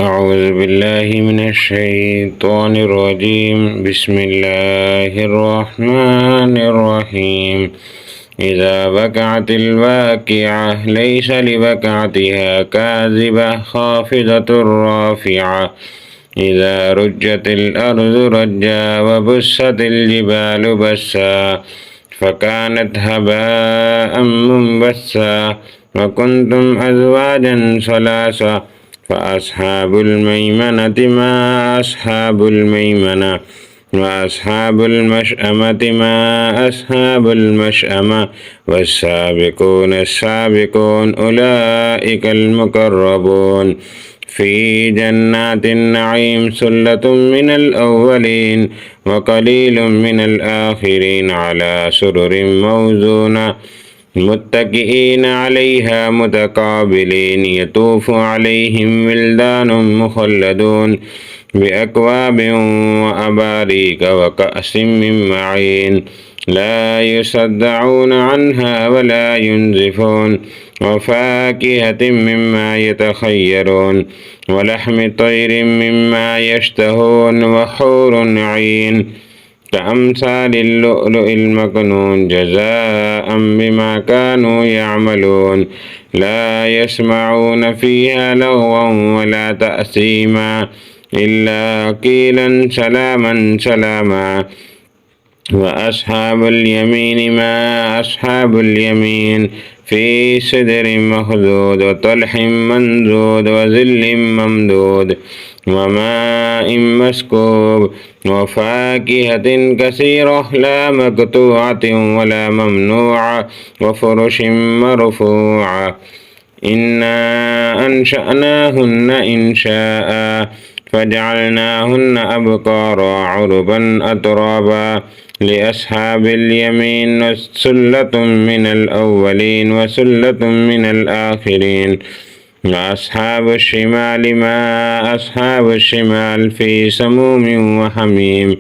أعوذ بالله من الشيطان الرجيم. بسم الله الرحمن الرحيم. إذا وقعت الواقعة ليس لوقعتها كاذبة خافضة رافعة. إذا رجت الأرض رجا وبست الجبال بسا فكانت هباء منبثا وكنتم أزواجا ثلاثا فأصحاب الميمنة ما أصحاب الميمنة وأصحاب المشأمة ما أصحاب المشأمة والسابقون السابقون أولئك المقربون في جنات النعيم ثلة من الأولين وقليل من الآخرين على سرر موزونة متكئين عليها متقابلين يطوف عليهم ولدان مخلدون بأكواب وأباريك وكأس من معين لا يصدعون عنها ولا ينزفون وفاكهة مما يتخيرون ولحم طير مما يشتهون وحور عين كأمثال اللؤلؤ المكنون جزاء بما كانوا يعملون لا يسمعون فيها لغوا ولا تأثيما إلا قيلا سلاما سلاما. وأصحاب اليمين ما أصحاب اليمين في سدر مخضود وطلح منضود وظل ممدود وماء مسكوب وفاكهة كثيرة لا مقطوعة ولا ممنوعة وفرش مرفوعة. إنا أنشأناهن إنشاء فجعلناهن أبكارا عربا أترابا لأصحاب اليمين سلة من الأولين وسلة من الآخرين. وأصحاب الشمال ما أصحاب الشمال في سموم وحميم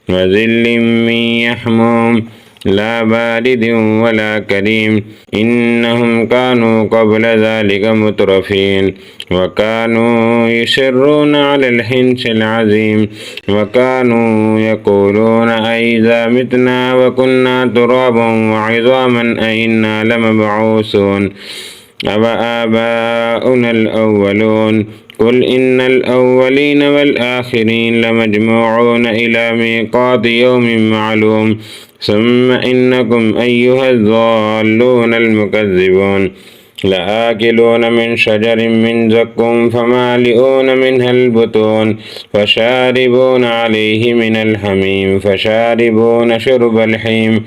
وظل من يحموم لا بارد ولا كريم إنهم كانوا قبل ذلك مترفين وكانوا يصرون على الحنث العظيم وكانوا يقولون أئذا متنا وكنا ترابا وعظاما أئنا لمبعوثون أوآباؤنا الأولون قل إن الأولين والآخرين لمجموعون إلى ميقات يوم معلوم ثم إنكم أيها الضالون المكذبون لآكلون من شجر من زقوم فمالئون منها البطون فشاربون عليه من الحميم فشاربون شرب الحيم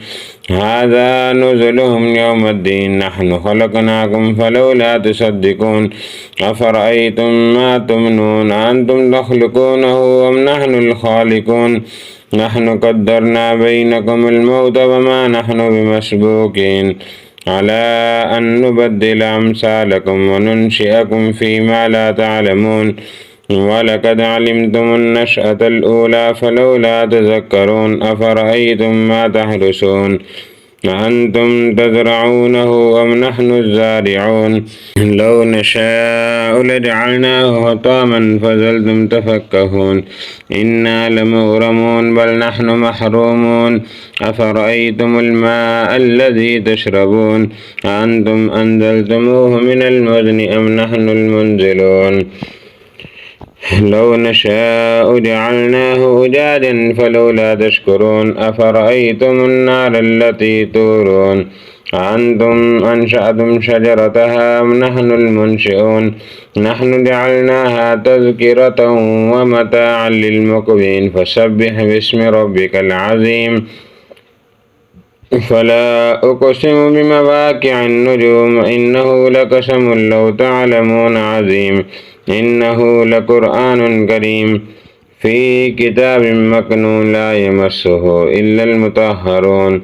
هذا نزلهم يوم الدين نحن خلقناكم فلولا تصدقون أفرأيتم ما تمنون أنتم تخلقونه أم نحن الخالقون نحن قدرنا بينكم الموت وما نحن بمسبوقين على أن نبدل أمثالكم وننشئكم فيما لا تعلمون ولقد علمتم النشأة الأولى فلولا تذكرون أفرأيتم ما تحرسون أأنتم تزرعونه أم نحن الزارعون لو نشاء لجعلناه حطاما فظلتم تفكهون إنا لمغرمون بل نحن محرومون أفرأيتم الماء الذي تشربون أأنتم أنزلتموه من المزن أم نحن المنزلون لو نشاء جعلناه أجاجا فلولا تشكرون أفرأيتم النار التي تورون أأنتم أنشأتم شجرتها أم نحن المنشئون نحن جعلناها تذكرة ومتاعا للمقوين فسبح باسم ربك العظيم. فلا أقسم بمواقع النجوم إنه لقسم لو تعلمون عظيم إنه لقرآن كريم في كتاب مكنون لا يمسه إلا المطهرون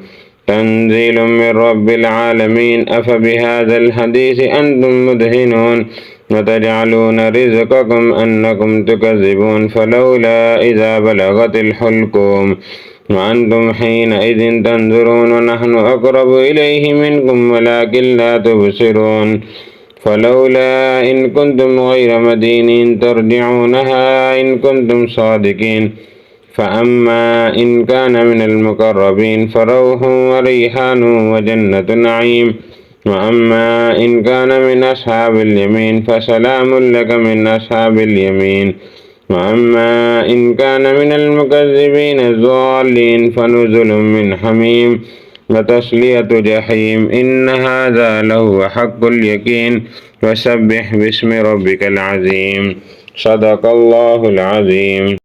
تنزيل من رب العالمين أفبهذا الحديث أنتم مدهنون وتجعلون رزقكم أنكم تكذبون فلولا إذا بلغت الحلقوم وأنتم حينئذ تنظرون ونحن أقرب إليه منكم ولكن لا تبصرون فلولا إن كنتم غير مدينين ترجعونها إن كنتم صادقين. فأما إن كان من المقربين فروح وريحان وجنة نعيم. وأما إن كان من أصحاب اليمين فسلام لك من أصحاب اليمين. وأما إن كان من المكذبين الضالين فنزل من حميم وتصلية جحيم. إن هذا لهو حق اليقين. وسبح باسم ربك العظيم. صدق الله العظيم.